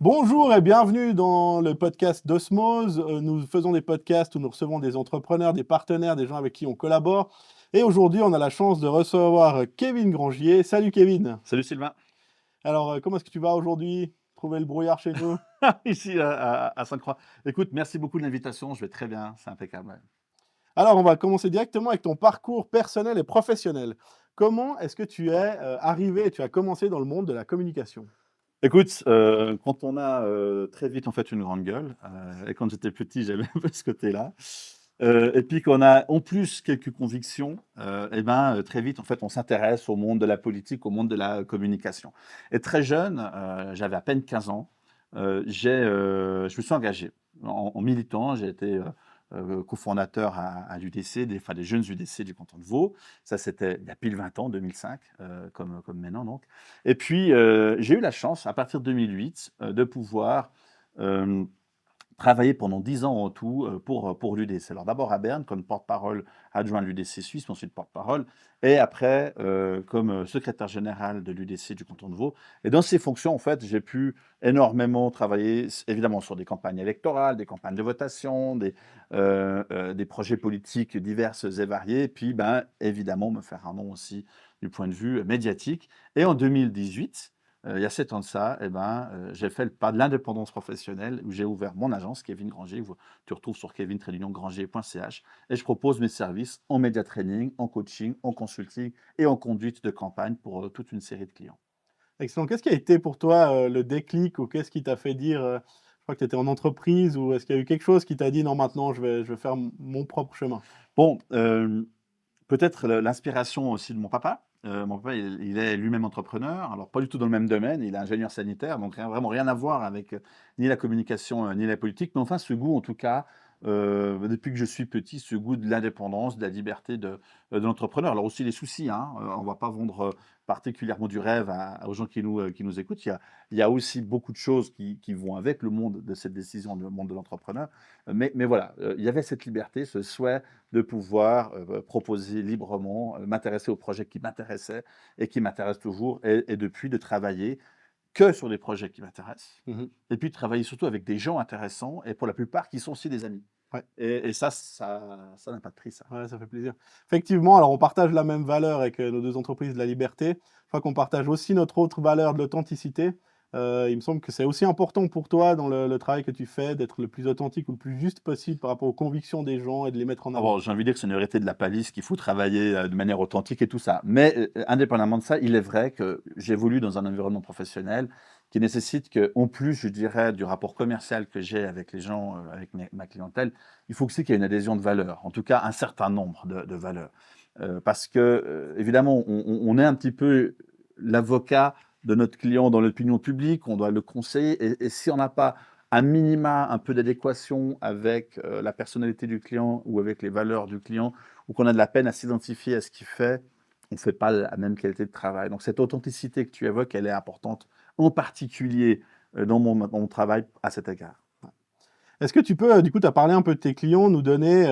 Bonjour et bienvenue dans le podcast d'Osmose. Nous faisons des podcasts où nous recevons des entrepreneurs, des partenaires, des gens avec qui on collabore. Et aujourd'hui, on a la chance de recevoir Kevin Grangier. Salut Kevin. Salut Sylvain. Alors, comment est-ce que tu vas aujourd'hui? Trouver le brouillard chez nous? Ici à Sainte-Croix. Écoute, merci beaucoup de l'invitation, je vais très bien, c'est impeccable, ouais. Alors, on va commencer directement avec ton parcours personnel et professionnel. Comment est-ce que tu es arrivé et tu as commencé dans le monde de la communication? Écoute, quand on a, très vite en fait une grande gueule, et quand j'étais petit, j'avais un peu ce côté-là, et puis qu'on a en plus quelques convictions, et ben, très vite en fait on s'intéresse au monde de la politique, au monde de la communication. Et très jeune, j'avais à peine 15 ans, je me suis engagé en militant. J'ai été, cofondateur à l'UDC, des jeunes UDC du canton de Vaud. Ça, c'était il y a pile 20 ans, 2005, comme maintenant donc. Et puis, j'ai eu la chance, à partir de 2008, de pouvoir, hem, travailler pendant 10 ans en tout, pour l'UDC. Alors d'abord à Berne comme porte-parole adjoint de l'UDC Suisse, puis ensuite porte-parole, et après, comme, secrétaire général de l'UDC du canton de Vaud. Et dans ces fonctions, en fait, j'ai pu énormément travailler évidemment sur des campagnes électorales, des campagnes de votation, des projets politiques diverses et variés, et puis, ben, évidemment me faire un nom aussi du point de vue médiatique. Et en 2018, il y a 7 ans de ça, et ben, j'ai fait le pas de l'indépendance professionnelle où j'ai ouvert mon agence Kevin Granger. Tu retrouves sur kevin-granger.ch, et je propose mes services en média training, en coaching, en consulting et en conduite de campagne pour, toute une série de clients. Excellent. Qu'est-ce qui a été pour toi le déclic ou qu'est-ce qui t'a fait dire, je crois que tu étais en entreprise ou est-ce qu'il y a eu quelque chose qui t'a dit: «Non, maintenant je vais faire mon propre chemin»? Bon, peut-être l'inspiration aussi de mon papa. Mon papa, il est lui-même entrepreneur, alors pas du tout dans le même domaine, il est ingénieur sanitaire, donc vraiment rien à voir avec, ni la communication, ni la politique. Mais enfin, ce goût en tout cas, depuis que je suis petit, ce goût de l'indépendance, de la liberté de l'entrepreneur. Alors aussi les soucis, hein, on va pas vendre, particulièrement du rêve aux gens qui nous écoutent. Il y a aussi beaucoup de choses qui vont avec le monde de cette décision, le monde de l'entrepreneur. Mais voilà, il y avait cette liberté, ce souhait de pouvoir, proposer librement, m'intéresser aux projets qui m'intéressaient et qui m'intéressent toujours, et depuis de travailler que sur des projets qui m'intéressent, Mmh. et puis de travailler surtout avec des gens intéressants et pour la plupart qui sont aussi des amis, Ouais, et ça n'a pas de prix ça. ouais, ça fait plaisir. Effectivement, alors on partage la même valeur avec, nos 2 entreprises de la liberté. Je crois qu'on partage aussi notre autre valeur de l'authenticité. Il me semble que c'est aussi important pour toi dans le travail que tu fais d'être le plus authentique ou le plus juste possible par rapport aux convictions des gens et de les mettre en Ah avant. bon, j'ai envie de dire que c'est une vérité de la palisse, qu'il faut travailler, de manière authentique et tout ça. Mais, indépendamment de ça, il est vrai que j'évolue dans un environnement professionnel qui nécessite qu'en plus, je dirais, du rapport commercial que j'ai avec les gens, avec ma clientèle, il faut aussi qu'il y ait une adhésion de valeurs, en tout cas un certain nombre de valeurs. Parce que, évidemment, on est un petit peu l'avocat de notre client dans l'opinion publique, on doit le conseiller, et si on n'a pas un minima, un peu d'adéquation avec, la personnalité du client ou avec les valeurs du client, ou qu'on a de la peine à s'identifier à ce qu'il fait, on ne fait pas la même qualité de travail. Donc cette authenticité que tu évoques, elle est importante, en particulier, dans mon travail à cet égard. Est-ce que tu peux, du coup, tu as parlé un peu de tes clients, nous donner,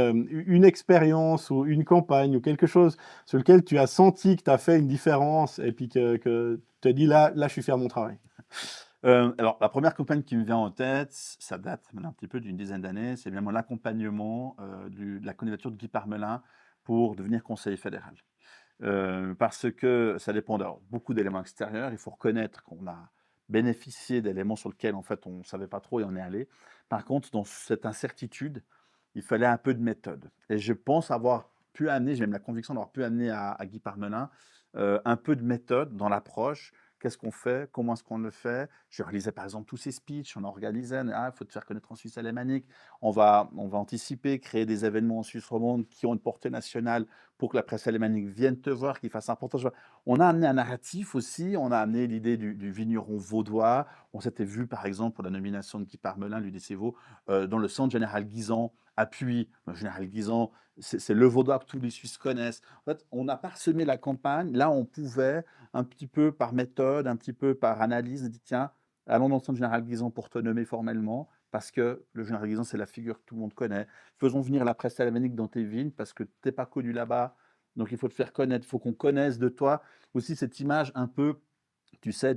une expérience ou une campagne ou quelque chose sur lequel tu as senti que tu as fait une différence et puis que tu as dit: «Là, je suis fier de mon travail»? Alors la première campagne qui me vient en tête, ça date maintenant un petit peu d'une dizaine d'années, c'est bien mon accompagnement, de la candidature de Guy Parmelin pour devenir conseiller fédéral. Parce que ça dépend de beaucoup d'éléments extérieurs. Il faut reconnaître qu'on a bénéficié d'éléments sur lesquels, en fait, on ne savait pas trop et on est allé. Par contre, dans cette incertitude, il fallait un peu de méthode, et je pense avoir pu amener, j'ai même la conviction d'avoir pu amener à Guy Parmelin, un peu de méthode dans l'approche. Qu'est-ce qu'on fait? Comment est-ce qu'on le fait? Je réalisais par exemple tous ces speeches, on organisait: «Ah, il faut te faire connaître en Suisse alémanique, on va anticiper, créer des événements en Suisse romande qui ont une portée nationale pour que la presse alémanique vienne te voir, qu'il fasse un reportage». On a amené un narratif aussi, on a amené l'idée du vigneron vaudois. On s'était vu, par exemple, pour la nomination de Guy Parmelin, l'UDC Vaud, dans le centre Général Guisan, appuie. Général Guisan, c'est le vaudois que tous les Suisses connaissent. En fait, on a parsemé la campagne. Là, on pouvait, un petit peu par méthode, un petit peu par analyse, on dit: «Tiens, allons dans le centre Général Guisan pour te nommer formellement, parce que le Général Guisan, c'est la figure que tout le monde connaît. Faisons venir la presse alémanique dans tes vignes parce que tu es pas connu là-bas, donc il faut te faire connaître, il faut qu'on connaisse de toi aussi cette image un peu, tu sais,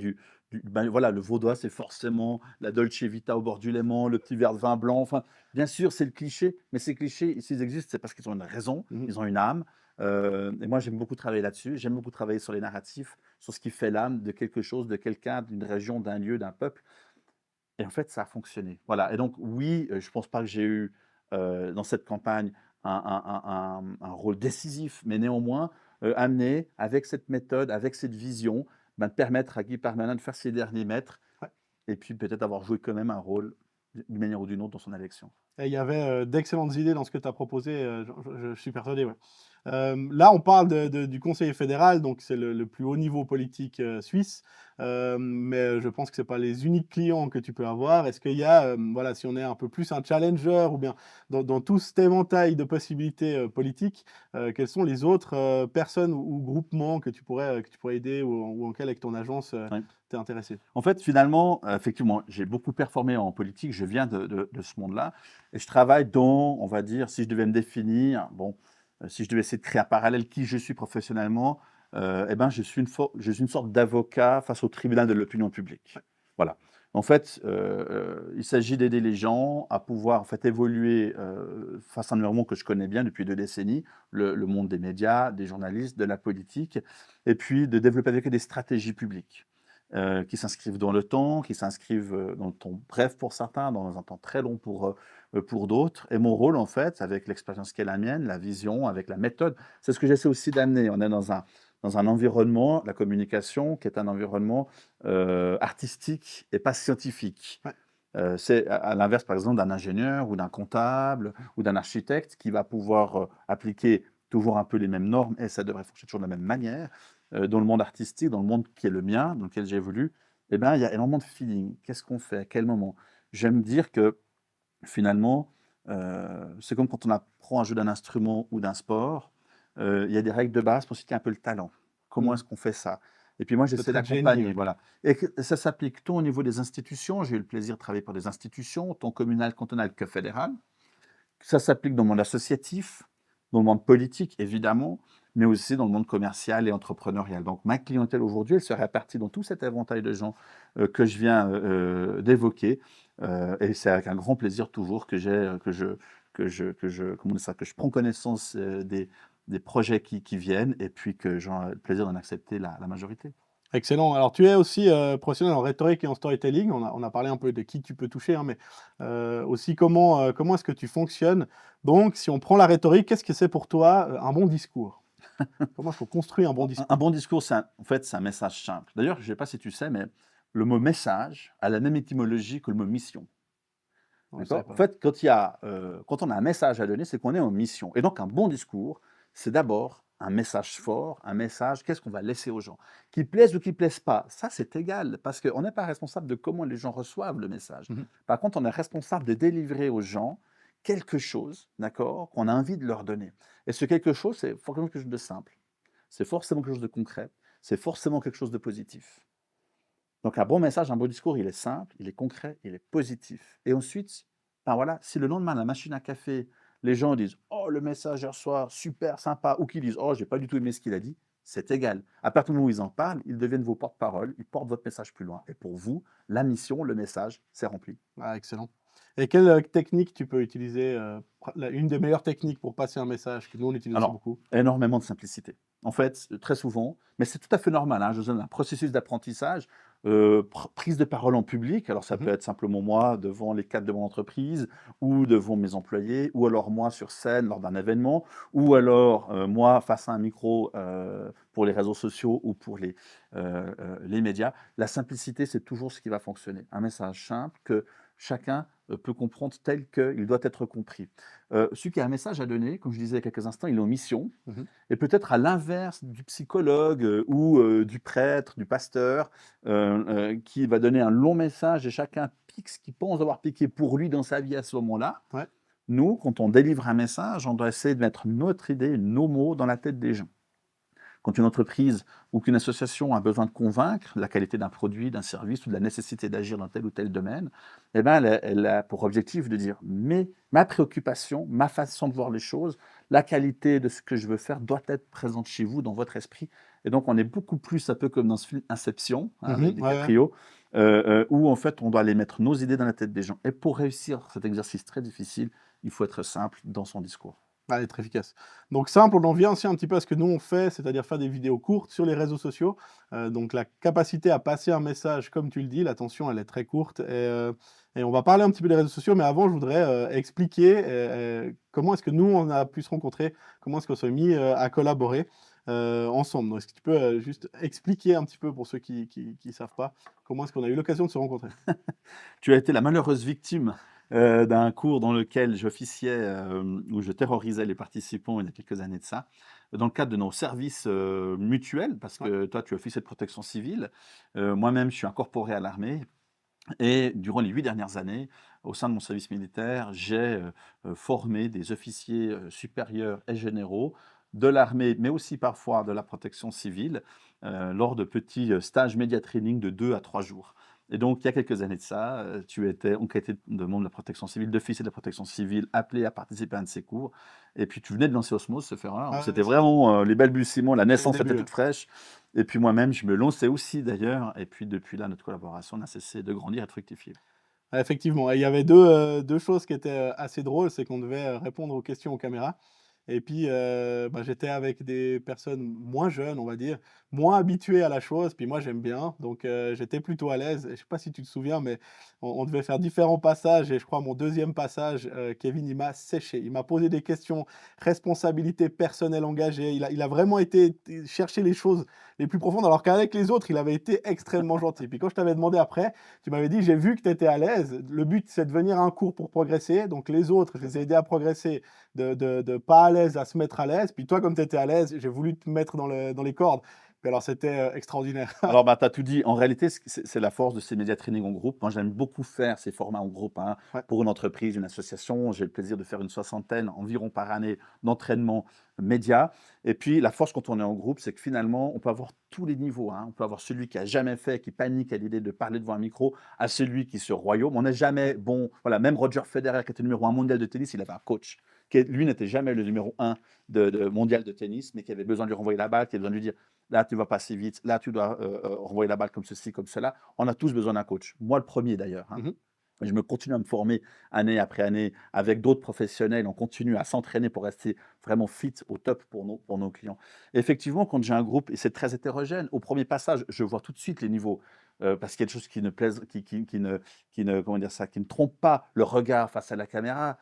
voilà, le vaudois, c'est forcément la Dolce Vita au bord du Léman, le petit verre de vin blanc. Enfin, bien sûr, c'est le cliché, mais ces clichés, s'ils existent, c'est parce qu'ils ont une raison, Mmh. ils ont une âme. Et moi, j'aime beaucoup travailler là-dessus. J'aime beaucoup travailler sur les narratifs, sur ce qui fait l'âme de quelque chose, de quelqu'un, d'une région, d'un lieu, d'un peuple. Et en fait, ça a fonctionné. Voilà. Et donc, oui, je pense pas que j'ai eu dans cette campagne un rôle décisif, mais néanmoins, amené avec cette méthode, avec cette vision, ben, de permettre à Guy Parmelin de faire ses derniers mètres Ouais. et puis peut-être avoir joué quand même un rôle d'une manière ou d'une autre dans son élection. Et il y avait, d'excellentes idées dans ce que tu as proposé, je suis persuadé, ouais. Là, on parle du conseiller fédéral, donc c'est le plus haut niveau politique, suisse, mais je pense que c'est pas les uniques clients que tu peux avoir. Est-ce qu'il y a, voilà, si on est un peu plus un challenger ou bien dans tout cet éventail de possibilités, politiques, quelles sont les autres, personnes ou groupements que tu pourrais aider ou en quel avec ton agence, Ouais. tu es intéressé? En fait, finalement, effectivement, j'ai beaucoup performé en politique, je viens de ce monde-là et je travaille dans, on va dire, si je devais me définir, bon, si je devais essayer de créer un parallèle qui je suis professionnellement, et ben, je suis une sorte d'avocat face au tribunal de l'opinion publique. Voilà. En fait, il s'agit d'aider les gens à pouvoir, en fait, évoluer, face à un environnement que je connais bien depuis 2 décennies, le monde des médias, des journalistes, de la politique et puis de développer avec eux des stratégies publiques qui s'inscrivent dans le temps, qui s'inscrivent, dans le temps bref pour certains, dans un temps très long pour d'autres. Et mon rôle, en fait, avec l'expérience qui est la mienne, la vision, avec la méthode, c'est ce que j'essaie aussi d'amener. On est dans un environnement, la communication, qui est un environnement artistique et pas scientifique. Ouais. C'est à l'inverse, par exemple, d'un ingénieur ou d'un comptable ou d'un architecte qui va pouvoir appliquer toujours un peu les mêmes normes et ça devrait fonctionner toujours de la même manière. Dans le monde artistique, dans le monde qui est le mien, dans lequel j'évolue, eh ben, il y a énormément de feeling. Qu'est-ce qu'on fait? À quel moment? J'aime dire que finalement, c'est comme quand on apprend à jouer d'un instrument ou d'un sport, il y a des règles de base pour citer un peu le talent. Comment Mmh. est-ce qu'on fait ça? Et puis moi, j'essaie Peut-être génie, d'accompagner, ouais. voilà. Et que ça s'applique tant au niveau des institutions, j'ai eu le plaisir de travailler pour des institutions, tant communales, cantonales que fédérales. Ça s'applique dans le monde associatif, dans le monde politique, évidemment, mais aussi dans le monde commercial et entrepreneurial. Donc ma clientèle aujourd'hui, elle se répartit dans tout cet éventail de gens, que je viens, d'évoquer, et c'est avec un grand plaisir toujours que j'ai, comment dire ça? Que je prends connaissance, des projets qui viennent et puis que j'ai le plaisir d'en accepter la majorité. Excellent. Alors tu es aussi, professionnel en rhétorique et en storytelling. On a parlé un peu de qui tu peux toucher, hein, mais, aussi comment est-ce que tu fonctionnes? Donc si on prend la rhétorique, qu'est-ce que c'est pour toi, un bon discours? Comment est-ce qu'on construit un bon Un discours? bon discours, en fait, c'est un message simple. D'ailleurs, je ne sais pas si tu sais, mais le mot message a la même étymologie que le mot mission. Ouais, je savais D'accord? En pas. fait, quand on a un message à donner, c'est qu'on est en mission. Et donc, un bon discours, c'est d'abord un message fort, un message, qu'est-ce qu'on va laisser aux gens? Qu'il plaise ou qu'il plaise pas, ça c'est égal, parce qu'on n'est pas responsable de comment les gens reçoivent le message. Mmh. Par contre, on est responsable de délivrer aux gens quelque chose, d'accord, qu'on a envie de leur donner. Et ce quelque chose, c'est forcément quelque chose de simple, c'est forcément quelque chose de concret, c'est forcément quelque chose de positif. Donc un bon message, un beau discours, il est simple, il est concret, il est positif. Et ensuite, ben voilà, si le lendemain, la machine à café, les gens disent: «Oh, le message hier soir, super sympa», ou qu'ils disent: «Oh, j'ai pas du tout aimé ce qu'il a dit», c'est égal. À partir du moment où ils en parlent, ils deviennent vos porte-parole, ils portent votre message plus loin. Et pour vous, la mission, le message, c'est rempli. Ah, excellent. Et quelle, technique tu peux utiliser, une des meilleures techniques pour passer un message que nous on utilise aussi Alors, beaucoup? énormément de simplicité. En fait, très souvent, mais c'est tout à fait normal, hein, je donne un processus d'apprentissage, prise de parole en public. Alors ça Mmh. peut être simplement moi devant les cadres de mon entreprise ou devant mes employés ou alors moi sur scène lors d'un événement ou alors, moi face à un micro, pour les réseaux sociaux ou pour les médias. La simplicité, c'est toujours ce qui va fonctionner. Un message simple que chacun, peut comprendre tel qu'il doit être compris. Celui qui a un message à donner, comme je disais il y a quelques instants, il est en mission Mmh. et peut-être à l'inverse du psychologue, ou du prêtre, du pasteur, qui va donner un long message et chacun pique ce qu'il pense avoir piqué pour lui dans sa vie à ce moment-là. Ouais. Nous, quand on délivre un message, on doit essayer de mettre notre idée, nos mots dans la tête des gens. Quand une entreprise ou qu'une association a besoin de convaincre la qualité d'un produit, d'un service ou de la nécessité d'agir dans tel ou tel domaine, eh ben, elle a pour objectif de dire ma préoccupation, ma façon de voir les choses, la qualité de ce que je veux faire doit être présente chez vous, dans votre esprit. Et donc, on est beaucoup plus un peu comme dans ce film Inception, hein, avec Ouais, ouais. DiCaprio, où en fait, on doit aller mettre nos idées dans la tête des gens. Et pour réussir cet exercice très difficile, il faut être simple dans son discours. Ouais, être efficace. Donc simple, on en vient aussi un petit peu à ce que nous on fait, c'est-à-dire faire des vidéos courtes sur les réseaux sociaux. Donc la capacité à passer un message, comme tu le dis, l'attention elle est très courte et on va parler un petit peu des réseaux sociaux, mais avant je voudrais, expliquer, comment est-ce que nous on a pu se rencontrer, comment est-ce qu'on s'est mis, à collaborer, ensemble. Donc est-ce que tu peux, juste expliquer un petit peu pour ceux qui savent pas, comment est-ce qu'on a eu l'occasion de se rencontrer? Tu as été la malheureuse victime, d'un cours dans lequel j'officiais, où je terrorisais les participants il y a quelques années de ça, dans le cadre de nos services, mutuels, parce Ouais. que toi, tu es officier de protection civile. Moi-même, je suis incorporé à l'armée et durant les 8 dernières années, au sein de mon service militaire, j'ai, formé des officiers, supérieurs et généraux de l'armée, mais aussi parfois de la protection civile, lors de petits, stages média training de 2 à 3 jours. Et donc il y a quelques années de ça, tu étais enquêté de membre de la protection civile, d'officier de la protection civile, appelé à participer à un de ces cours et puis tu venais de lancer Osmose, ce faire-là. Ouais, C'était ouais, vraiment, les balbutiements, la c'est les naissance était débuts, ouais. toute fraîche et puis moi-même, je me lançais aussi d'ailleurs et puis depuis là, notre collaboration n'a cessé de grandir et de fructifier. Ouais, effectivement, et il y avait 2 choses qui étaient, assez drôles, c'est qu'on devait, répondre aux questions aux caméras et puis, bah, j'étais avec des personnes moins jeunes, on va dire, moins habituées à la chose, puis moi j'aime bien, donc j'étais plutôt à l'aise et je sais pas si tu te souviens, mais on devait faire différents passages et je crois mon deuxième passage, Kevin, il m'a séché. Il m'a posé des questions, responsabilité personnelle engagée, il a vraiment été chercher les choses les plus profondes alors qu'avec les autres, il avait été extrêmement gentil. Puis quand je t'avais demandé après, tu m'avais dit: «J'ai vu que tu étais à l'aise. Le but, c'est de venir à un cours pour progresser. Donc les autres, je les ai aidés à progresser, de pas à l'aise à se mettre à l'aise. Puis toi, comme tu étais à l'aise, j'ai voulu te mettre dans les cordes». Puis alors c'était, extraordinaire. Alors, bah, tu as tout dit. En réalité, c'est la force de ces médias training en groupe. Moi, j'aime beaucoup faire ces formats en groupe, hein. Ouais, Pour une entreprise, une association, j'ai le plaisir de faire une soixantaine environ par année d'entraînement média. Et puis, la force quand on est en groupe, c'est que finalement, on peut avoir tous les niveaux, hein. On peut avoir celui qui a jamais fait, qui panique à l'idée de parler devant un micro, à celui qui se royaume. On n'est jamais bon. Voilà, même Roger Federer, qui était numéro un mondial de tennis, il avait un coach qui, lui, n'était jamais le numéro un de mondial de tennis, mais qui avait besoin de lui renvoyer la balle, qui avait besoin de lui dire là, tu vas pas si vite, là, tu dois renvoyer la balle comme ceci, comme cela. On a tous besoin d'un coach. Moi, le premier d'ailleurs, hein. mmh, Je me continue à me former année après année avec d'autres professionnels. On continue à s'entraîner pour rester vraiment fit au top pour nos clients. Et effectivement, quand j'ai un groupe, et c'est très hétérogène, au premier passage, je vois tout de suite les niveaux. Parce qu'il y a des choses qui ne plaisent, comment dire ça, qui ne trompent pas le regard face à la caméra,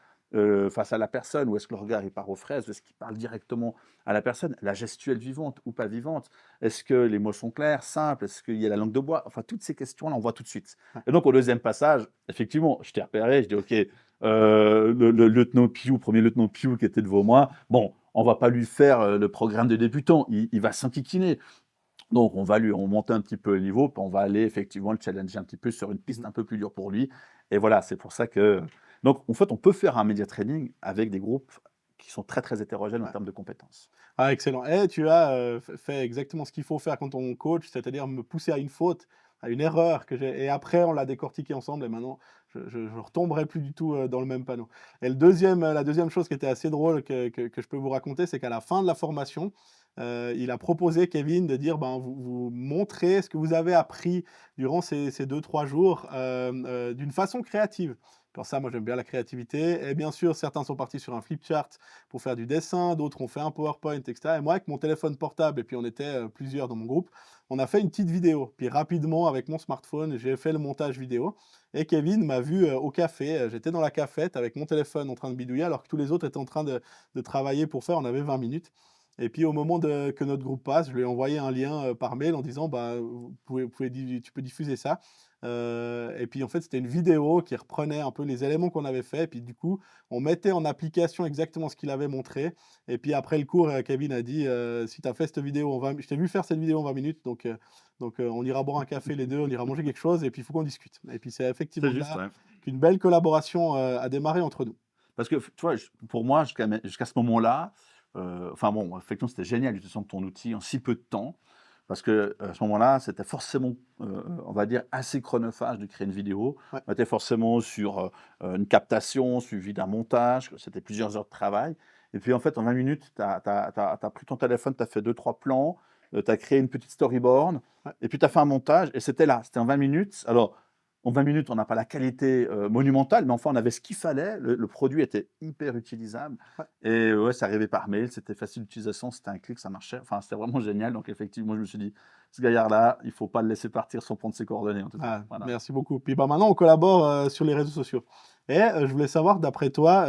face à la personne, ou est-ce que le regard il part aux fraises, ou est-ce qu'il parle directement à la personne, la gestuelle vivante ou pas vivante, est-ce que les mots sont clairs, simples, est-ce qu'il y a la langue de bois, enfin toutes ces questions-là, on voit tout de suite. ouais, Et donc au deuxième passage, effectivement, je t'ai repéré, je dis: «OK, le lieutenant Piou, 1er lieutenant Piou qui était devant moi, bon, on va pas lui faire, le programme de débutant, il va s'enquiquiner». Donc on monte un petit peu le niveau, puis on va aller effectivement le challenger un petit peu sur une piste mmh. un peu plus dure pour lui et voilà, c'est pour ça que donc en fait, on peut faire un média training avec des groupes qui sont très, très hétérogènes en Ouais. termes de compétences. Ah excellent et tu as, fait exactement ce qu'il faut faire quand on coach, c'est-à-dire me pousser à une faute, à une erreur que j'ai et après on l'a décortiqué ensemble et maintenant je retomberai plus du tout, dans le même panneau et la deuxième chose qui était assez drôle que je peux vous raconter, c'est qu'à la fin de la formation, il a proposé, Kevin, de dire: «Ben, vous montrez ce que vous avez appris durant ces 2-3 jours, d'une façon créative». Alors ça, moi j'aime bien la créativité et bien sûr certains sont partis sur un flip chart pour faire du dessin, d'autres ont fait un PowerPoint, et cetera. Et moi, avec mon téléphone portable, et puis on était plusieurs dans mon groupe, on a fait une petite vidéo. Puis rapidement, avec mon smartphone, j'ai fait le montage vidéo. Et Kevin m'a vu au café. J'étais dans la cafette avec mon téléphone en train de bidouiller, alors que tous les autres étaient en train de travailler pour faire. On avait 20 minutes. Et puis au moment que notre groupe passe, je lui ai envoyé un lien par mail en disant bah, tu peux diffuser ça. Et puis en fait, c'était une vidéo qui reprenait un peu les éléments qu'on avait fait. Et puis du coup, on mettait en application exactement ce qu'il avait montré. Et puis après le cours, Kevin a dit si tu as fait cette vidéo en 20 minutes, je t'ai vu faire cette vidéo en 20 minutes, donc on ira boire un café les deux, on ira manger quelque chose, et puis il faut qu'on discute. Et puis c'est C'est effectivement juste, là ouais. qu'une belle collaboration a démarré entre nous. Parce que tu vois, pour moi, jusqu'à ce moment-là, enfin bon, effectivement, c'était génial l'utilisation de ton outil en si peu de temps. Parce que à ce moment-là, c'était forcément, on va dire, assez chronophage de créer une vidéo. Ouais. On était forcément sur une captation suivie d'un montage, c'était plusieurs heures de travail. Et puis en fait, en 20 minutes, tu as pris ton téléphone, tu as fait deux trois plans, tu as créé une petite storyboard, Ouais. et puis tu as fait un montage, et c'était là, c'était en 20 minutes. Alors, en 20 minutes, on n'a pas la qualité monumentale, mais enfin, on avait ce qu'il fallait. Le produit était hyper utilisable. Ouais. Et ouais, ça arrivait par mail, c'était facile d'utilisation, c'était un clic, ça marchait. Enfin, c'était vraiment génial. Donc, effectivement, je me suis dit, ce gaillard-là, il ne faut pas le laisser partir sans prendre ses coordonnées, en tout cas. Ah, Voilà. merci beaucoup. Puis bah, maintenant, on collabore sur les réseaux sociaux. Et je voulais savoir, d'après toi,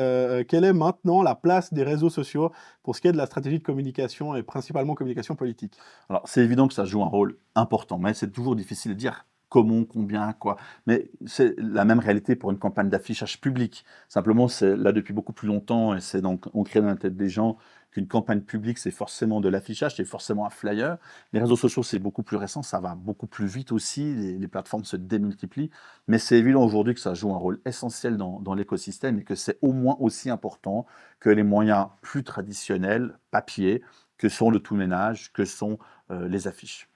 quelle est maintenant la place des réseaux sociaux pour ce qui est de la stratégie de communication et principalement communication politique? Alors, c'est évident que ça joue un rôle important, mais c'est toujours difficile de dire comment, combien, quoi. Mais c'est la même réalité pour une campagne d'affichage public. Simplement, c'est là depuis beaucoup plus longtemps, et c'est donc ancré dans la tête des gens qu'une campagne publique, c'est forcément de l'affichage, c'est forcément un flyer. Les réseaux sociaux, c'est beaucoup plus récent, ça va beaucoup plus vite aussi, les plateformes se démultiplient, mais c'est évident aujourd'hui que ça joue un rôle essentiel dans l'écosystème, et que c'est au moins aussi important que les moyens plus traditionnels, papier, que sont le tout-ménage, que sont les affiches.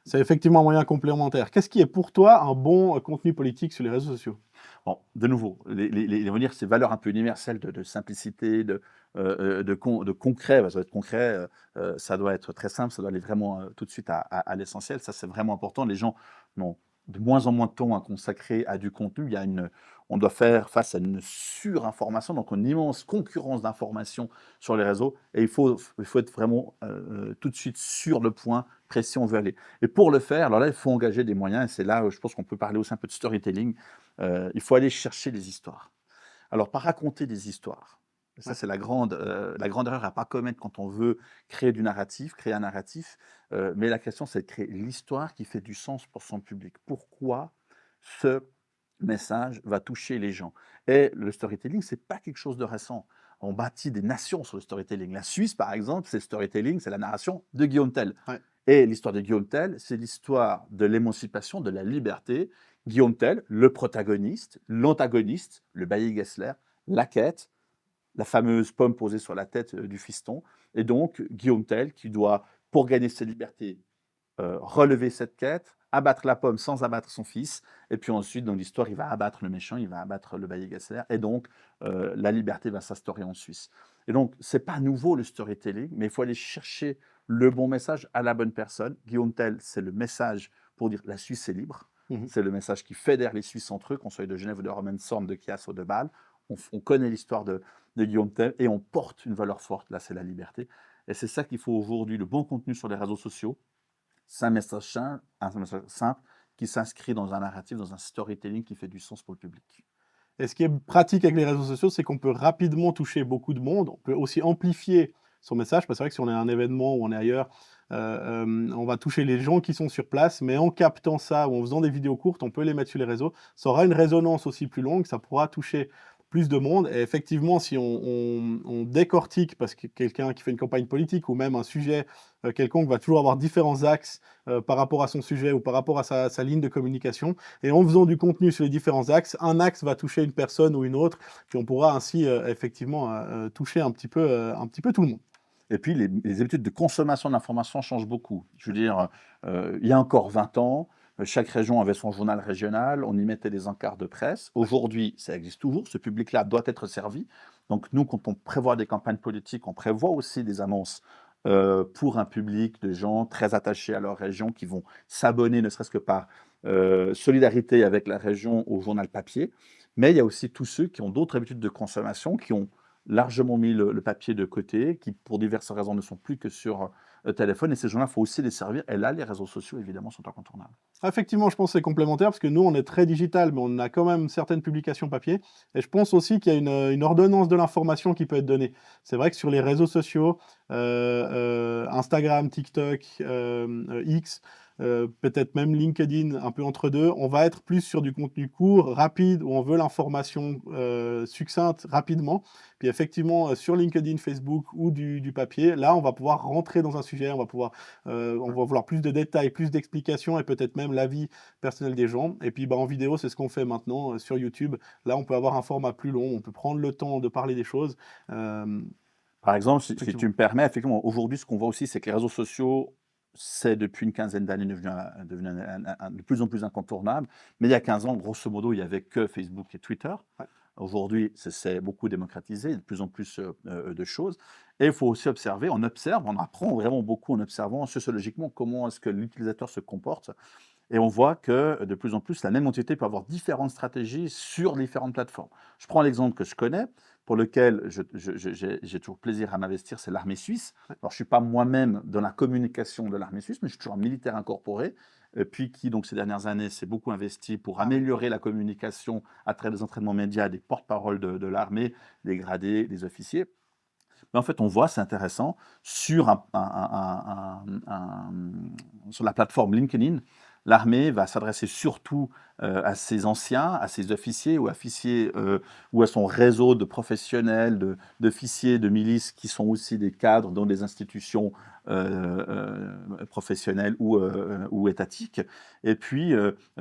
C'est effectivement un moyen complémentaire. Qu'est-ce qui est pour toi un bon contenu politique sur les réseaux sociaux? Bon, de nouveau, on va dire ces valeurs un peu universelles de simplicité, de concret, bah, ça doit être concret, ça doit être très simple, ça doit aller vraiment tout de suite à l'essentiel. Ça, c'est vraiment important. Les gens n'ont de moins en moins de temps à consacrer à du contenu. On doit faire face à une surinformation, donc une immense concurrence d'informations sur les réseaux. Et il faut être vraiment tout de suite sur le point, précis, on veut aller. Et pour le faire, alors là, il faut engager des moyens. Et c'est là où je pense qu'on peut parler aussi un peu de storytelling. Il faut aller chercher des histoires. Alors, pas raconter des histoires. Et ça, Ouais. c'est la grande erreur à pas commettre quand on veut créer du narratif, créer un narratif. Mais la question, c'est de créer l'histoire qui fait du sens pour son public. Pourquoi ce message va toucher les gens? Et le storytelling, c'est pas quelque chose de récent. On bâtit des nations sur le storytelling. La Suisse, par exemple, c'est le storytelling, c'est la narration de Guillaume Tell. Ouais. Et l'histoire de Guillaume Tell, c'est l'histoire de l'émancipation, de la liberté. Guillaume Tell, le protagoniste, l'antagoniste, le bailli Gessler, la quête, la fameuse pomme posée sur la tête du fiston. Et donc, Guillaume Tell qui doit, pour gagner ses libertés, relever cette quête, abattre la pomme sans abattre son fils. Et puis ensuite, dans l'histoire, il va abattre le méchant, il va abattre le bailli Gessler. Et donc, la liberté va s'instaurer en Suisse. Et donc, c'est pas nouveau le storytelling, mais il faut aller chercher le bon message à la bonne personne. Guillaume Tell, c'est le message pour dire la Suisse est libre. Mmh. C'est le message qui fédère les Suisses entre eux, qu'on soit de Genève ou de Romanshorn, de Kias ou de Bâle. On connaît l'histoire de Guillaume Tell et on porte une valeur forte. Là, c'est la liberté. Et c'est ça qu'il faut aujourd'hui, le bon contenu sur les réseaux sociaux. C'est un message simple qui s'inscrit dans un narratif, dans un storytelling qui fait du sens pour le public. Et ce qui est pratique avec les réseaux sociaux, c'est qu'on peut rapidement toucher beaucoup de monde. On peut aussi amplifier son message, parce que c'est vrai que si on est à un événement ou on est ailleurs, on va toucher les gens qui sont sur place, mais en captant ça ou en faisant des vidéos courtes, on peut les mettre sur les réseaux. Ça aura une résonance aussi plus longue, ça pourra toucher plus de monde. Et effectivement, si on décortique, parce que quelqu'un qui fait une campagne politique ou même un sujet quelconque va toujours avoir différents axes par rapport à son sujet ou par rapport à sa ligne de communication. Et en faisant du contenu sur les différents axes, un axe va toucher une personne ou une autre, puis on pourra ainsi effectivement toucher un petit peu tout le monde. Et puis, les habitudes de consommation d'informations changent beaucoup. Je veux dire, il y a encore 20 ans, chaque région avait son journal régional, on y mettait des encarts de presse. Aujourd'hui, ça existe toujours, ce public-là doit être servi. Donc nous, quand on prévoit des campagnes politiques, on prévoit aussi des annonces pour un public de gens très attachés à leur région qui vont s'abonner, ne serait-ce que par solidarité avec la région, au journal papier. Mais il y a aussi tous ceux qui ont d'autres habitudes de consommation, qui ont largement mis le papier de côté, qui pour diverses raisons ne sont plus que sur téléphone. Et ces gens-là, il faut aussi les servir. Et là, les réseaux sociaux, évidemment, sont incontournables. Effectivement, je pense que c'est complémentaire parce que nous, on est très digital, mais on a quand même certaines publications papier. Et je pense aussi qu'il y a une ordonnance de l'information qui peut être donnée. C'est vrai que sur les réseaux sociaux, Instagram, TikTok, X, peut-être même LinkedIn, un peu entre deux, on va être plus sur du contenu court, rapide, où on veut l'information succincte rapidement. Puis effectivement, sur LinkedIn, Facebook ou du papier, là, on va pouvoir rentrer dans un sujet, on va vouloir plus de détails, plus d'explications et peut-être même l'avis personnel des gens. Et puis bah, en vidéo, c'est ce qu'on fait maintenant sur YouTube. Là, on peut avoir un format plus long, on peut prendre le temps de parler des choses. Par exemple, si tu Effectivement. me permets, effectivement, aujourd'hui, ce qu'on voit aussi, c'est que les réseaux sociaux, c'est depuis une quinzaine d'années devenu de plus en plus incontournable. Mais il y a 15 ans, grosso modo, il n'y avait que Facebook et Twitter. Ouais. Aujourd'hui, c'est beaucoup démocratisé, il y a de plus en plus de choses. Et il faut aussi observer, on observe, on apprend vraiment beaucoup en observant sociologiquement comment est-ce que l'utilisateur se comporte. Et on voit que de plus en plus, la même entité peut avoir différentes stratégies sur différentes plateformes. Je prends l'exemple que je connais, pour lequel j'ai toujours plaisir à m'investir, c'est l'armée suisse. Alors, je ne suis pas moi-même dans la communication de l'armée suisse, mais je suis toujours un militaire incorporé, puis qui, donc, ces dernières années, s'est beaucoup investi pour Ah oui. améliorer la communication à travers des entraînements médias des porte-paroles de l'armée, des gradés, des officiers. Mais en fait, on voit, c'est intéressant, sur, sur la plateforme LinkedIn, l'armée va s'adresser surtout à ses anciens, à ses officiers ou à son réseau de professionnels, d'officiers, de milices qui sont aussi des cadres dans des institutions professionnelles ou étatiques. Et puis,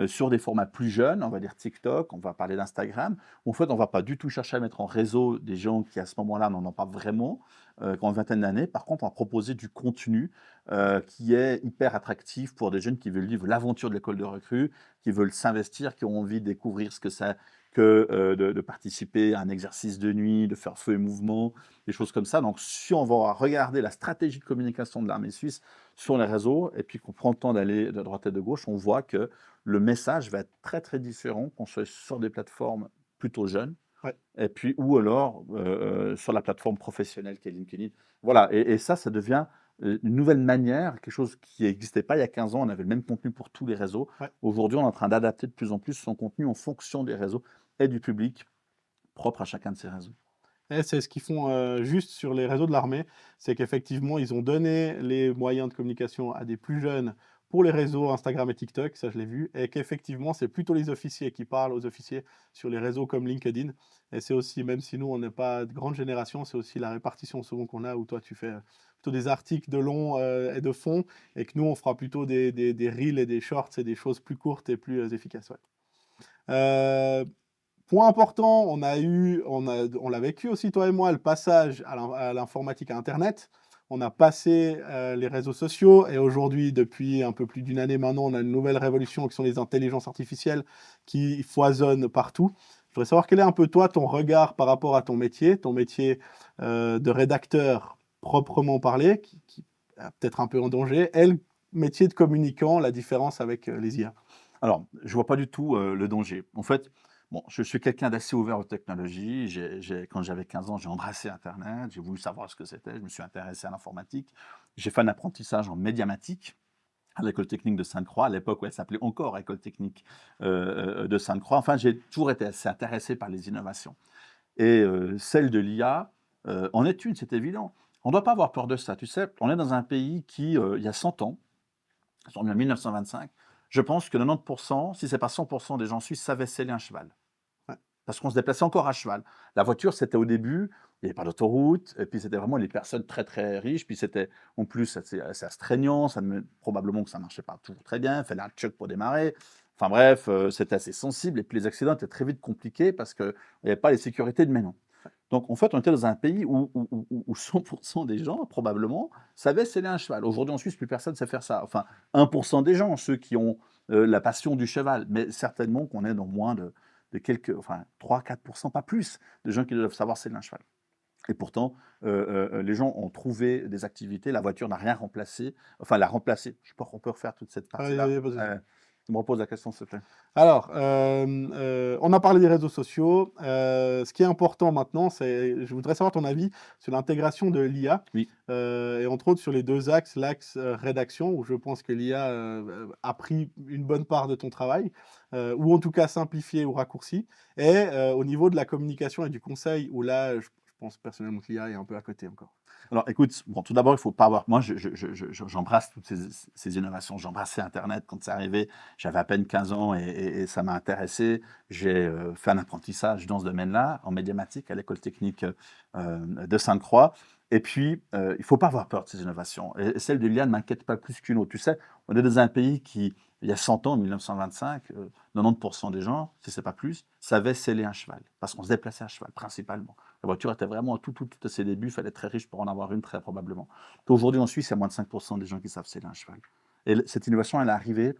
sur des formats plus jeunes, on va dire TikTok, on va parler d'Instagram, où en fait, on ne va pas du tout chercher à mettre en réseau des gens qui, à ce moment-là, n'en ont pas vraiment, qui ont une vingtaine d'années. Par contre, on va proposer du contenu qui est hyper attractif pour des jeunes qui veulent vivre l'aventure de l'école de recrue, qui veulent s'investir, qui ont envie de découvrir ce que c'est que de participer à un exercice de nuit, de faire feu et mouvement, des choses comme ça. Donc, si on va regarder la stratégie de communication de l'armée suisse sur les réseaux, et puis qu'on prend le temps d'aller de droite et de gauche, on voit que le message va être très, très différent qu'on soit sur des plateformes plutôt jeunes, Ouais. et puis, ou alors sur la plateforme professionnelle qui est LinkedIn. Voilà, et ça devient une nouvelle manière, quelque chose qui n'existait pas il y a 15 ans. On avait le même contenu pour tous les réseaux. Ouais. Aujourd'hui, on est en train d'adapter de plus en plus son contenu en fonction des réseaux et du public propre à chacun de ces réseaux. Et c'est ce qu'ils font, juste sur les réseaux de l'armée. C'est qu'effectivement, ils ont donné les moyens de communication à des plus jeunes pour les réseaux Instagram et TikTok, ça je l'ai vu, et qu'effectivement, c'est plutôt les officiers qui parlent aux officiers sur les réseaux comme LinkedIn. Et c'est aussi, même si nous, on n'est pas de grande génération, c'est aussi la répartition souvent qu'on a, où toi, tu fais plutôt des articles de long et de fond, et que nous, on fera plutôt des reels et des shorts et des choses plus courtes et plus efficaces. Ouais. Euh, Point important, on l'a vécu aussi toi et moi, le passage à l'informatique, à internet. On a passé, les réseaux sociaux et aujourd'hui, depuis un peu plus d'une année maintenant, on a une nouvelle révolution qui sont les intelligences artificielles qui foisonnent partout. Je voudrais savoir quel est un peu toi, ton regard par rapport à ton métier, de rédacteur proprement parlé, qui est peut-être un peu en danger, et le métier de communicant, la différence avec, les IA? Alors, je ne vois pas du tout le danger. En fait, bon, je suis quelqu'un d'assez ouvert aux technologies. Quand j'avais 15 ans, j'ai embrassé Internet, j'ai voulu savoir ce que c'était, je me suis intéressé à l'informatique. J'ai fait un apprentissage en médiamatique à l'École technique de Sainte-Croix, à l'époque où elle s'appelait encore École technique de Sainte-Croix. Enfin, j'ai toujours été assez intéressé par les innovations. Et celle de l'IA en est une, c'est évident. On ne doit pas avoir peur de ça. Tu sais, on est dans un pays qui, il y a 100 ans, en 1925, je pense que 90%, si ce n'est pas 100% des gens suisses savaient sceller un cheval. Ouais. Parce qu'on se déplaçait encore à cheval. La voiture, c'était au début, il n'y avait pas d'autoroute, et puis c'était vraiment les personnes très très riches, puis c'était en plus assez astreignant, probablement que ça ne marchait pas toujours très bien, il fallait un choc pour démarrer. Enfin bref, c'était assez sensible, et puis les accidents étaient très vite compliqués parce qu'il n'y avait pas les sécurités de maintenant. Donc en fait, on était dans un pays où 100% des gens, probablement, savaient sceller un cheval. Aujourd'hui en Suisse, plus personne ne sait faire ça. Enfin, 1% des gens, ceux qui ont la passion du cheval, mais certainement qu'on est dans moins de quelques, enfin 3-4%, pas plus, de gens qui doivent savoir sceller un cheval. Et pourtant, les gens ont trouvé des activités, la voiture n'a rien remplacé, enfin l'a remplacé. Je sais pas, on peut refaire toute cette Ah, il y partie-là. a pas de souci. Tu me reposes la question, s'il te plaît. Alors, on a parlé des réseaux sociaux. Ce qui est important maintenant, je voudrais savoir ton avis sur l'intégration de l'IA, Oui. et entre autres sur les 2 axes. L'axe, rédaction, où je pense que l'IA, a pris une bonne part de ton travail, ou en tout cas simplifié ou raccourci, et au niveau de la communication et du conseil, où là, je pense personnellement que l'IA est un peu à côté encore. Alors écoute, bon, tout d'abord, il faut pas avoir. Moi, j'embrasse toutes ces innovations. J'embrassais Internet quand c'est arrivé. J'avais à peine 15 ans et ça m'a intéressé. J'ai fait un apprentissage dans ce domaine-là, en médiamatique, à l'École technique de Sainte-Croix. Et puis, il ne faut pas avoir peur de ces innovations. Et celle de l'IA ne m'inquiète pas plus qu'une autre. Tu sais, on est dans un pays qui, il y a 100 ans, en 1925, 90% des gens, si ce n'est pas plus, savaient sceller un cheval. Parce qu'on se déplaçait à cheval, principalement. La voiture était vraiment tout à ses débuts. Il fallait être très riche pour en avoir une, très probablement. Aujourd'hui, en Suisse, il y a moins de 5% des gens qui savent sceller un cheval. Et cette innovation, elle est arrivée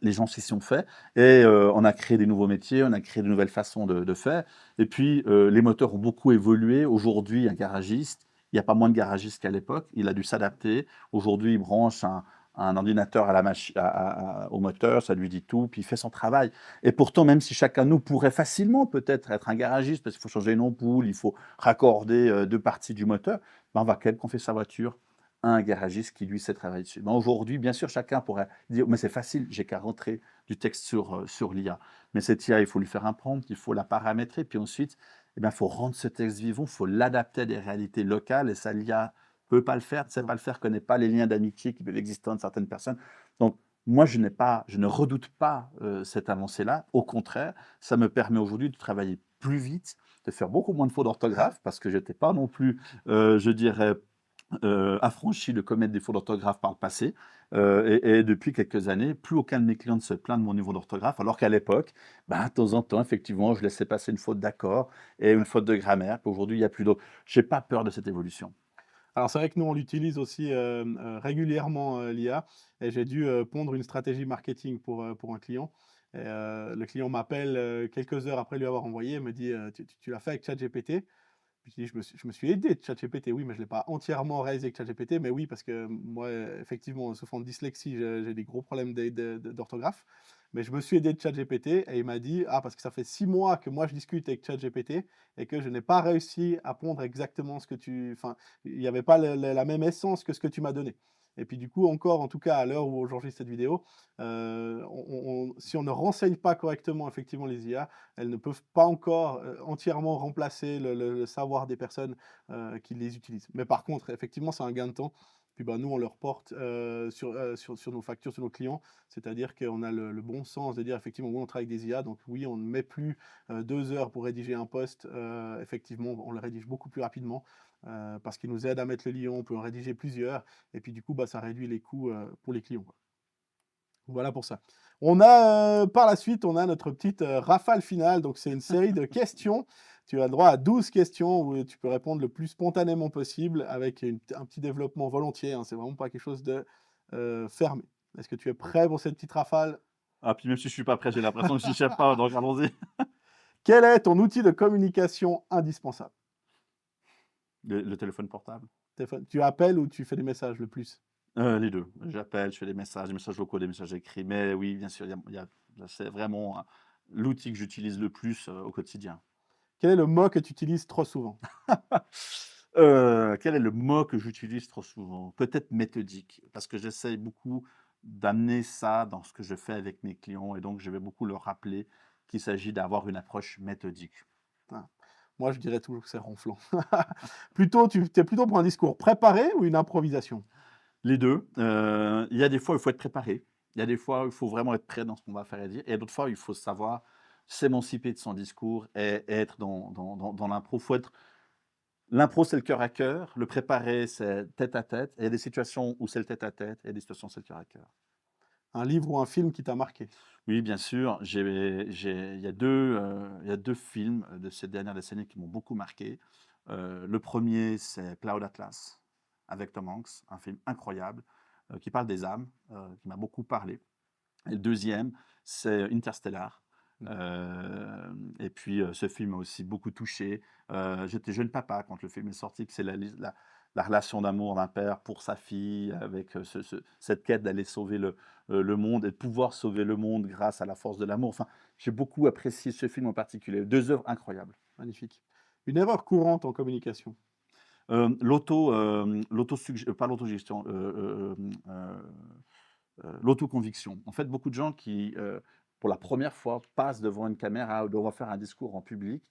les gens s'y sont faits et on a créé des nouveaux métiers, on a créé de nouvelles façons de faire et puis, les moteurs ont beaucoup évolué. Aujourd'hui, un garagiste, il n'y a pas moins de garagistes qu'à l'époque, il a dû s'adapter. Aujourd'hui, il branche un ordinateur à la au moteur, ça lui dit tout, puis il fait son travail et pourtant, même si chacun de nous pourrait facilement peut-être être un garagiste, parce qu'il faut changer une ampoule, il faut raccorder, 2 parties du moteur, ben, on va quand même confier sa voiture à un garagiste qui, lui, sait travailler dessus. Ben, aujourd'hui, bien sûr, chacun pourrait dire: «Mais c'est facile, j'ai qu'à rentrer du texte sur l'IA». Mais cette IA, il faut lui faire un prompt, il faut la paramétrer, puis ensuite, eh bien, il faut rendre ce texte vivant, il faut l'adapter à des réalités locales et ça, l'IA peut pas le faire, ne sait pas le faire, connaît pas les liens d'amitié qui peuvent exister entre certaines personnes. Donc moi, je ne redoute pas, cette avancée-là. Au contraire, ça me permet aujourd'hui de travailler plus vite, de faire beaucoup moins de fautes d'orthographe parce que j'étais pas non plus, je dirais, affranchi de commettre des fautes d'orthographe par le passé. Et depuis quelques années, plus aucun de mes clients ne se plaint de mon niveau d'orthographe, alors qu'à l'époque, ben, de temps en temps, effectivement, je laissais passer une faute d'accord et une faute de grammaire. Puis aujourd'hui, il y a plus d'autres. J'ai pas peur de cette évolution. Alors c'est vrai que nous, on l'utilise aussi, régulièrement, l'IA et j'ai dû, pondre une stratégie marketing pour un client et le client m'appelle, quelques heures après lui avoir envoyé, il me dit: «Tu l'as fait avec ChatGPT?» Puis je dis: «Je me suis aidé de ChatGPT, oui, mais je ne l'ai pas entièrement réalisé avec ChatGPT, mais oui, parce que moi, effectivement, souffrant de dyslexie, j'ai des gros problèmes d'orthographe, mais je me suis aidé de ChatGPT et il m'a dit: "Ah, parce que ça fait 6 mois que moi je discute avec ChatGPT et que je n'ai pas réussi à pondre exactement ce que tu enfin, il y avait pas le la même essence que ce que tu m'as donné." Et puis du coup, encore, en tout cas, à l'heure où j'enregistre cette vidéo, si on ne renseigne pas correctement, effectivement, les IA, elles ne peuvent pas encore, entièrement remplacer le savoir des personnes, qui les utilisent. Mais par contre, effectivement, c'est un gain de temps. Puis, bah, nous, on le reporte, sur nos factures, sur nos clients. C'est-à-dire qu'on a le bon sens de dire effectivement, oui, on travaille avec des IA, donc oui, on ne met plus, 2 heures pour rédiger un post. Effectivement, on le rédige beaucoup plus rapidement, parce qu'il nous aide à mettre le lion, on peut en rédiger plusieurs et puis du coup, bah, ça réduit les coûts, pour les clients, quoi. Voilà pour ça. On a, par la suite, on a notre petite, rafale finale. Donc c'est une série de questions. Tu as le droit à 12 questions où tu peux répondre le plus spontanément possible avec un petit développement volontiers, hein. C'est vraiment pas quelque chose de, fermé. Est-ce que tu es prêt pour cette petite rafale? Ah, puis même si je suis pas prêt, j'ai l'impression que j'y échappe pas, donc allons-y. Quel est ton outil de communication indispensable? Le téléphone portable. Téléphone, tu appelles ou tu fais des messages le plus? Les 2. J'appelle, je fais des messages vocaux, des messages écrits, mais oui, bien sûr, c'est vraiment, l'outil que j'utilise le plus, au quotidien. Quel est le mot que tu utilises trop souvent? Quel est le mot que j'utilise trop souvent? Peut-être méthodique, parce que j'essaye beaucoup d'amener ça dans ce que je fais avec mes clients et donc je vais beaucoup leur rappeler qu'il s'agit d'avoir une approche méthodique. Ah, moi, je dirais toujours que c'est ronflant. Plutôt, tu es plutôt pour un discours préparé ou une improvisation? Les 2. Il y a des fois, il faut être préparé. Il y a des fois, il faut vraiment être prêt dans ce qu'on va faire et dire et d'autres fois, il faut savoir s'émanciper de son discours et être dans l'impro. Faut être L'impro, c'est le cœur à cœur, le préparé, c'est tête à tête et il y a des situations où c'est le tête à tête et des situations où c'est le cœur à cœur. Un livre ou un film qui t'a marqué? Oui, bien sûr, il y a 2 films, de ces dernières décennies qui m'ont beaucoup marqué. Le premier, c'est Cloud Atlas avec Tom Hanks, un film incroyable, qui parle des âmes, qui m'a beaucoup parlé. Et le deuxième, c'est Interstellar. Mmh. Et puis, ce film m'a aussi beaucoup touché. J'étais jeune papa quand le film est sorti, que c'est la relation d'amour d'un père pour sa fille avec, cette quête d'aller sauver le monde et de pouvoir sauver le monde grâce à la force de l'amour. Enfin, j'ai beaucoup apprécié ce film en particulier. 2 œuvres incroyables. Magnifique. Une erreur courante en communication? Pas l'autosuggestion, l'autoconviction. En fait, beaucoup de gens qui, pour la première fois, passent devant une caméra ou devront faire un discours en public,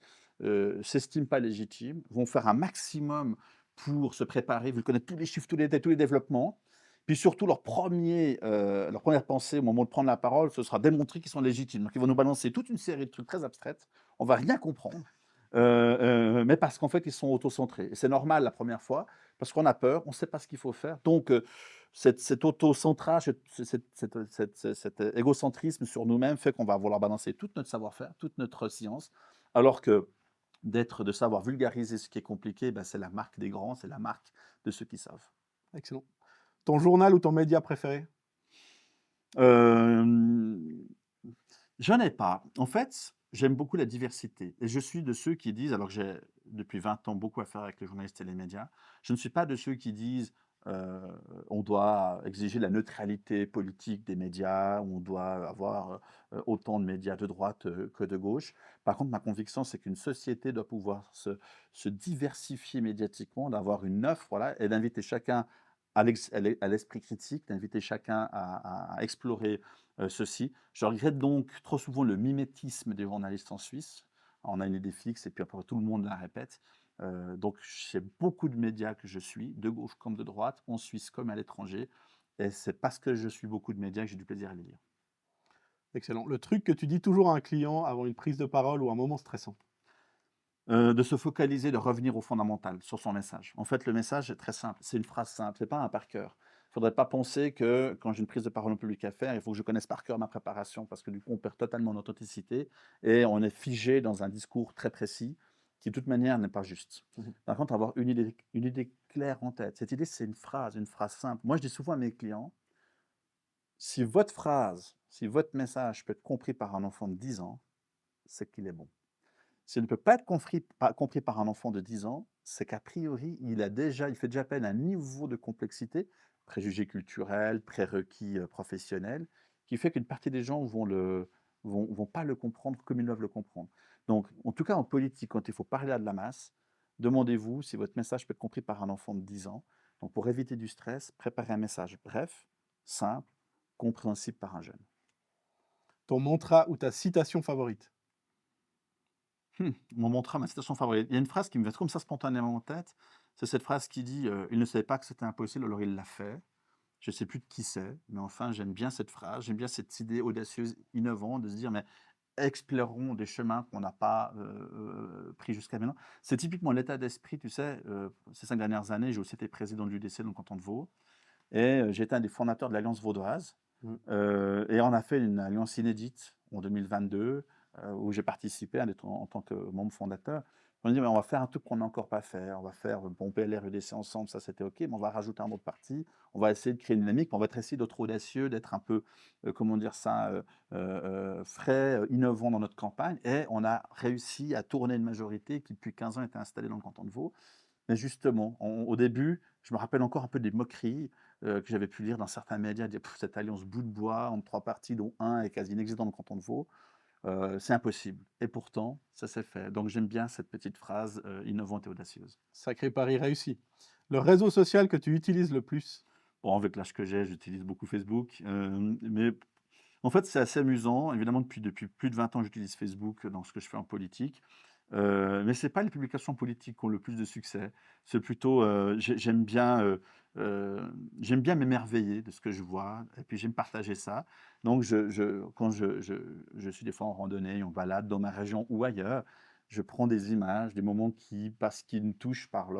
s'estiment pas légitimes, vont faire un maximum pour se préparer, veulent connaître tous les chiffres, tous les détails, tous les développements. Puis surtout, leur première pensée au moment de prendre la parole, ce sera démontrer qu'ils sont légitimes. Donc ils vont nous balancer toute une série de trucs très abstraits, on va rien comprendre, mais parce qu'en fait, ils sont autocentrés. Et c'est normal la première fois, parce qu'on a peur, on ne sait pas ce qu'il faut faire. Donc, cet autocentrage, cet égocentrisme sur nous-mêmes fait qu'on va vouloir balancer tout notre savoir-faire, toute notre science, alors que de savoir vulgariser ce qui est compliqué, ben, c'est la marque des grands, c'est la marque de ceux qui savent. Excellent. Ton journal ou ton média préféré? Hem, J'en ai pas. En fait, j'aime beaucoup la diversité et je suis de ceux qui disent, alors que j'ai depuis 20 ans beaucoup à faire avec les journalistes et les médias, je ne suis pas de ceux qui disent, heu, on doit exiger la neutralité politique des médias, on doit avoir, autant de médias de droite, que de gauche. Par contre, ma conviction, c'est qu'une société doit pouvoir se diversifier médiatiquement, d'avoir une offre, voilà, et d'inviter chacun à l'esprit critique, d'inviter chacun à explorer ceci. Je regrette donc trop souvent le mimétisme des journalistes en Suisse. On a une idée fixe et puis après tout le monde la répète. Donc j'ai beaucoup de médias que je suis, de gauche comme de droite, en Suisse comme à l'étranger. Et c'est parce que je suis beaucoup de médias que j'ai du plaisir à les lire. Excellent. Le truc que tu dis toujours à un client avant une prise de parole ou un moment stressant? De se focaliser, de revenir au fondamental, sur son message. En fait, le message est très simple, c'est une phrase simple, c'est pas un par cœur. Il faudrait pas penser que quand j'ai une prise de parole en public à faire, il faut que je connaisse par cœur ma préparation parce que du coup, on perd totalement en authenticité et on est figé dans un discours très précis qui, de toute manière, n'est pas juste. Mmh. Par contre, avoir une idée claire en tête. Cette idée, c'est une phrase simple. Moi, je dis souvent à mes clients, si votre phrase, si votre message peut être compris par un enfant de 10 ans, c'est qu'il est bon. S'il ne peut pas être compris par un enfant de 10 ans, c'est qu'a priori, il fait déjà appel à un niveau de complexité, préjugés culturels, prérequis, professionnels, qui fait qu'une partie des gens vont pas le comprendre comme ils doivent le comprendre. Donc, en tout cas en politique, quand il faut parler à de la masse, demandez-vous si votre message peut être compris par un enfant de 10 ans. Donc pour éviter du stress, préparez un message bref, simple, compréhensible par un jeune. Ton mantra ou ta citation favorite? Mon mantra, ma citation favorite. Il y a une phrase qui me vient comme ça spontanément en tête. C'est cette phrase qui dit, «Il ne savait pas que c'était impossible, alors il l'a fait». Je ne sais plus de qui c'est, mais enfin, j'aime bien cette phrase, j'aime bien cette idée audacieuse, innovante de se dire: «Mais explorons des chemins qu'on n'a pas, pris jusqu'à maintenant». C'est typiquement l'état d'esprit, tu sais, ces 5 dernières années, j'ai aussi été président de l'UDC dans le canton de Vaud et j'ai été un des fondateurs de l'Alliance vaudoise. Mmh. Et on a fait une alliance inédite en 2022, où j'ai participé en tant que membre fondateur. On a dit: «Mais on va faire un truc qu'on n'a encore pas fait. On va faire, bon, PLR, UDC ensemble, ça c'était OK, mais on va rajouter un autre parti. On va essayer de créer une dynamique, on va essayer d'être audacieux, d'être un peu, comment dire ça, frais, innovant dans notre campagne» et on a réussi à tourner une majorité qui depuis 15 ans était installée dans le canton de Vaud. Mais justement, au début, je me rappelle encore un peu des moqueries, que j'avais pu lire dans certains médias, dire: «Cette alliance bout de bois entre 3 partis dont un est quasi inexistant dans le canton de Vaud, c'est impossible» et pourtant, ça s'est fait. Donc j'aime bien cette petite phrase, innovante et audacieuse. Sacré pari réussi. Le réseau social que tu utilises le plus? Bon, avec l'âge que j'ai, j'utilise beaucoup Facebook, mais en fait, c'est assez amusant. Évidemment, depuis plus de 20 ans, j'utilise Facebook dans ce que je fais en politique. Mais c'est pas les publications politiques qui ont le plus de succès. C'est plutôt, j'aime bien m'émerveiller de ce que je vois et puis j'aime partager ça. Donc quand je suis des fois en randonnée, en balade dans ma région ou ailleurs, je prends des images, des moments parce qu'ils me touchent par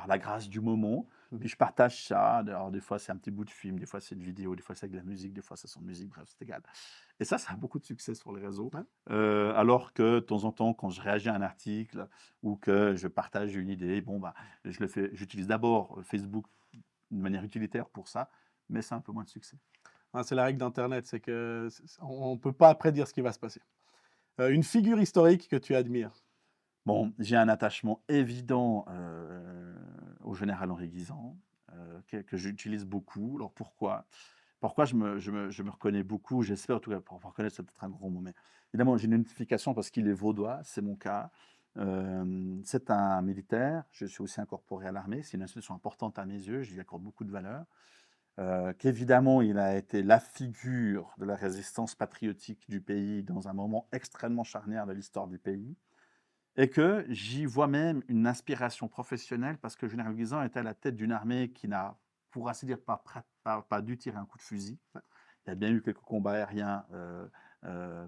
la grâce du moment, Mmh. puis je partage ça. Alors des fois, c'est un petit bout de film, des fois c'est une vidéo, des fois c'est avec de la musique, des fois c'est sans musique, bref, c'est égal. Et ça a beaucoup de succès sur les réseaux. Ouais. Alors que de temps en temps, quand je réagis à un article ou que je partage une idée, bon, bah, j'utilise d'abord Facebook de manière utilitaire pour ça, mais c'est un peu moins de succès. Ah, c'est la règle d'internet, c'est que on ne peut pas prédire ce qui va se passer. Une figure historique que tu admires? Bon, j'ai un attachement évident, au général Henri Guisan, que j'utilise beaucoup. Alors pourquoi? Pourquoi je me reconnais beaucoup? J'espère en tout cas, pour me reconnaître, c'est peut-être un gros mot, mais évidemment, j'ai une identification parce qu'il est vaudois, c'est mon cas. C'est un militaire, je suis aussi incorporé à l'armée, c'est une institution importante à mes yeux, je lui accorde beaucoup de valeur. Qu'évidemment, il a été la figure de la résistance patriotique du pays dans un moment extrêmement charnière de l'histoire du pays. Et que j'y vois même une inspiration professionnelle parce que le général Guisan était à la tête d'une armée qui n'a, pour ainsi dire, pas dû tirer un coup de fusil. Il y a bien eu quelques combats aériens,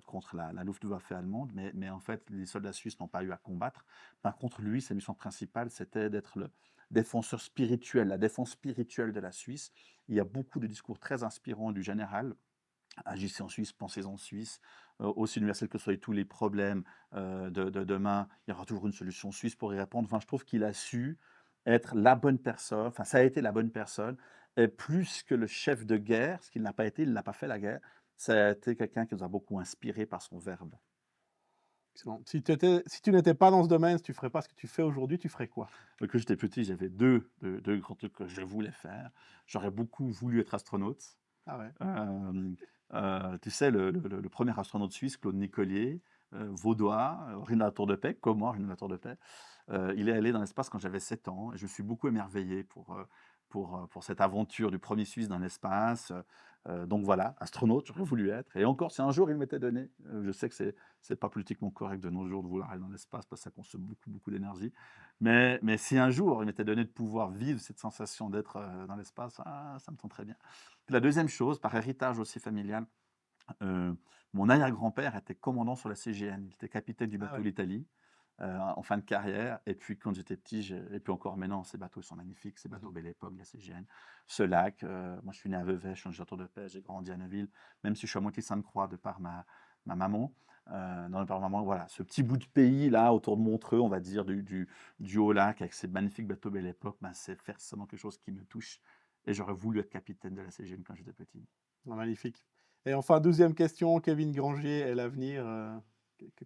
contre la Luftwaffe allemande, mais en fait, les soldats suisses n'ont pas eu à combattre. Par contre, lui, sa mission principale, c'était d'être le défenseur spirituel, la défense spirituelle de la Suisse. Il y a beaucoup de discours très inspirants du général. Agissez en Suisse, pensez en Suisse. Aussi universel que soient tous les problèmes de demain, il y aura toujours une solution suisse pour y répondre. Enfin, je trouve qu'il a su être la bonne personne, enfin, ça a été la bonne personne et plus que le chef de guerre, ce qu'il n'a pas été, il n'a pas fait la guerre, ça a été quelqu'un qui nous a beaucoup inspirés par son verbe. Excellent. Si tu n'étais pas dans ce domaine, si tu ferais pas ce que tu fais aujourd'hui, tu ferais quoi? Quand j'étais petit, j'avais 2 grands trucs que je voulais faire. J'aurais beaucoup voulu être astronaute. Ah ouais. Hem, Tu sais, le 1er astronaute suisse, Claude Nicollier, vaudois, originaire de la Tour de Paix, comme moi, originaire de la Tour de Paix. Il est allé dans l'espace quand j'avais 7 ans et je me suis beaucoup émerveillé pour cette aventure du premier Suisse dans l'espace. Donc voilà, astronaute, j'aurais voulu être et encore si un jour il m'était donné, je sais que c'est pas politiquement correct de nos jours de vouloir aller dans l'espace parce que ça consomme beaucoup, beaucoup d'énergie. Mais si un jour il m'était donné de pouvoir vivre cette sensation d'être, dans l'espace, ah, ça me tenterait bien. Puis la deuxième chose, par héritage aussi familial, heu, mon arrière-grand-père était commandant sur la CGN. Il était capitaine du Ah bateau ouais. l'Italie, en fin de carrière et puis quand j'étais petit, j'ai et puis encore maintenant, ces bateaux ils sont magnifiques, ces bateaux Mmh. Belle Époque, la CGN. Ce lac, moi je suis né à Vevey, je suis originaire de Tour de Paix, j'ai grandi à Neuville, même si je suis à moitié Sainte-Croix de par ma maman, non, de par maman, voilà, ce petit bout de pays là, autour de Montreux, on va dire, du haut lac avec ces magnifiques bateaux Belle Époque, ben, c'est forcément quelque chose qui me touche et j'aurais voulu être capitaine de la CGN quand j'étais petit. Ah, magnifique. Et enfin, deuxième question, Kevin Granger et l'avenir,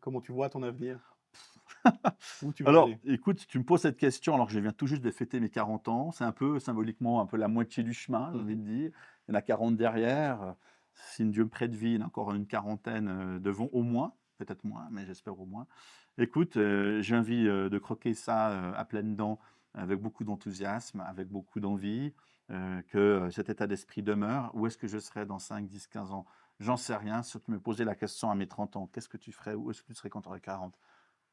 comment tu vois ton avenir? Où tu veux Alors, aller? écoute, tu me poses cette question alors que je viens tout juste de fêter mes 40 ans. C'est un peu symboliquement un peu la moitié du chemin, j'ai envie Mmh. de dire. Il y en a 40 derrière. Si Dieu me prête vie, il y en a encore une quarantaine devant au moins, peut-être moins, mais j'espère au moins. Écoute, j'ai envie de croquer ça à pleines dents, avec beaucoup d'enthousiasme, avec beaucoup d'envie, que cet état d'esprit demeure. Où est-ce que je serai dans 5, 10, 15 ans? J'en sais rien. Si tu me posais la question à mes 30 ans, qu'est-ce que tu ferais? Où est-ce que tu serais quand tu aurais 40?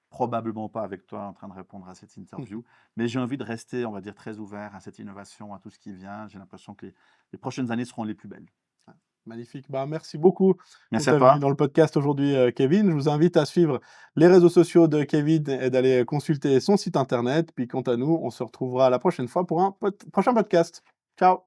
Probablement pas avec toi en train de répondre à cette interview, mais j'ai envie de rester, on va dire, très ouvert à cette innovation, à tout ce qui vient. J'ai l'impression que les prochaines années seront les plus belles. Ah, magnifique. Bah, merci beaucoup pour Merci à ta venue toi. dans le podcast aujourd'hui, Kevin. Je vous invite à suivre les réseaux sociaux de Kevin et d'aller consulter son site internet. Puis quant à nous, on se retrouvera la prochaine fois pour un prochain podcast. Ciao.